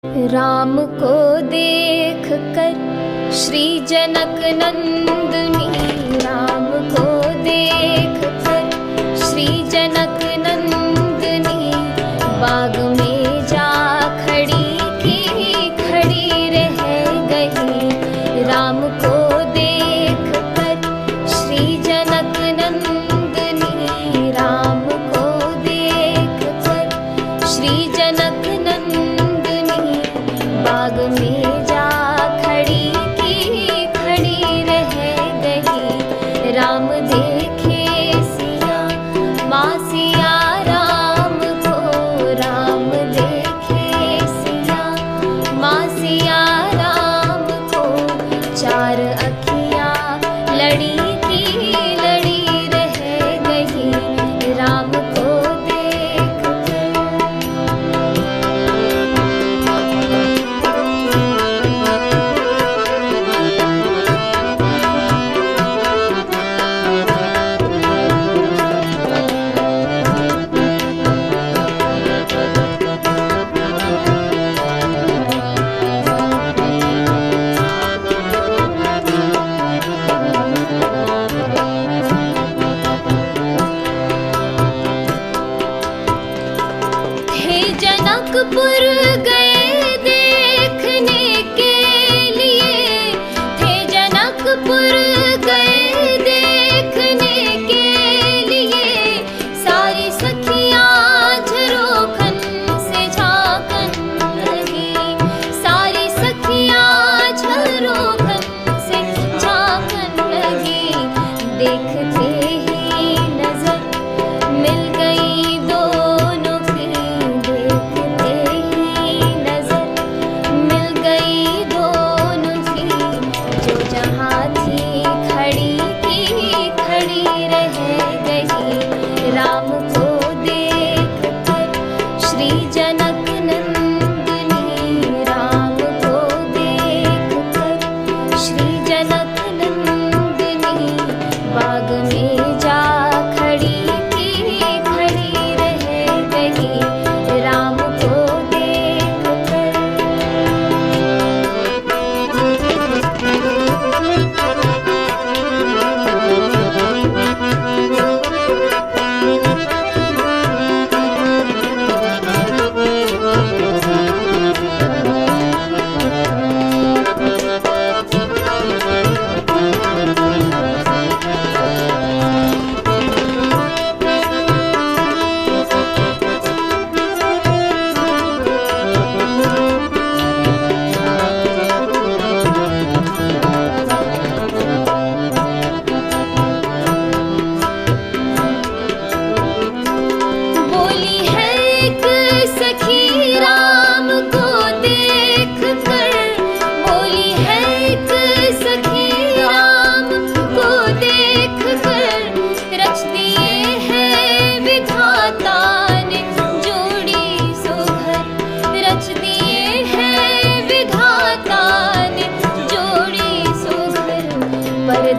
राम को देख कर श्री जनक नंदनी, राम को देख कर श्री जनक नंदनी, बाग में जा खड़ी की खड़ी रह गई। राम को देख कर श्री जनक नंदनी, राम को देख कर श्री जनक नंदनी, बाग में जा खड़ी की खड़ी रह गई। राम देखे सिया माँ सिया राम को, राम देखे सिया माँ सिया राम को, चार अखियाँ लड़ी की लड़ी रह गई। राम को देख जनकपुर गए देखने के लिए, थे जनकपुर गए देखने के लिए, सारी सखियाँ झरोखन से झांकन लगी, सारी सखियाँ झरोखन से झांकन लगी। देखते ही नजर मिल गई दोनों की, राम को देख कर श्री जनक नंदनी, राम को देख कर श्री जनक नंदनी, बाग में जा खड़ी की खड़ी रह गई। राम को देख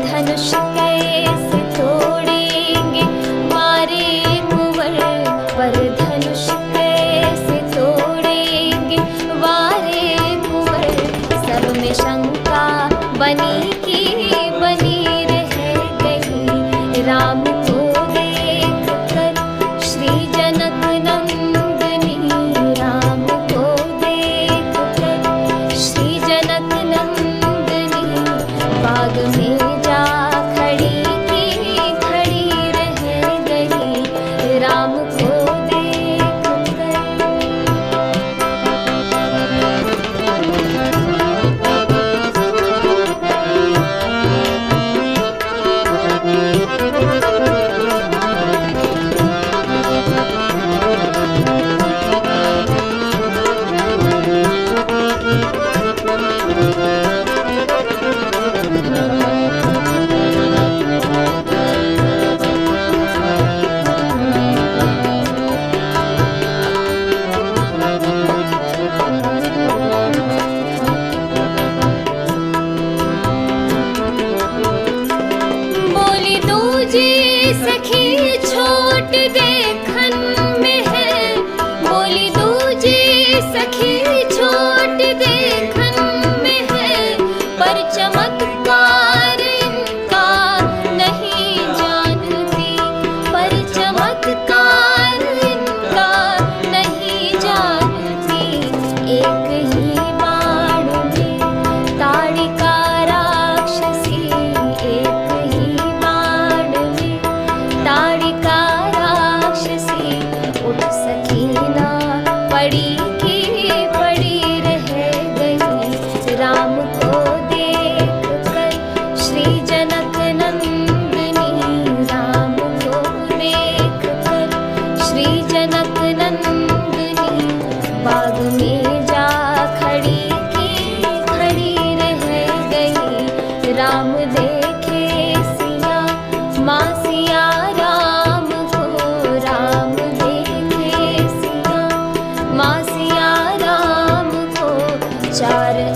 धनुष कैसे तोड़ेंगे मारे कुंवर, पर धनुष कैसे तोड़ेंगे वारे कुंवर, सब में शंका बनी की बनी रह गई। राम को देख कर श्री जनक नंदनी, राम को देख कर श्री जनक नंदनी, बाग में जा खड़ी की खड़ी रह गई। राम को देख कर चार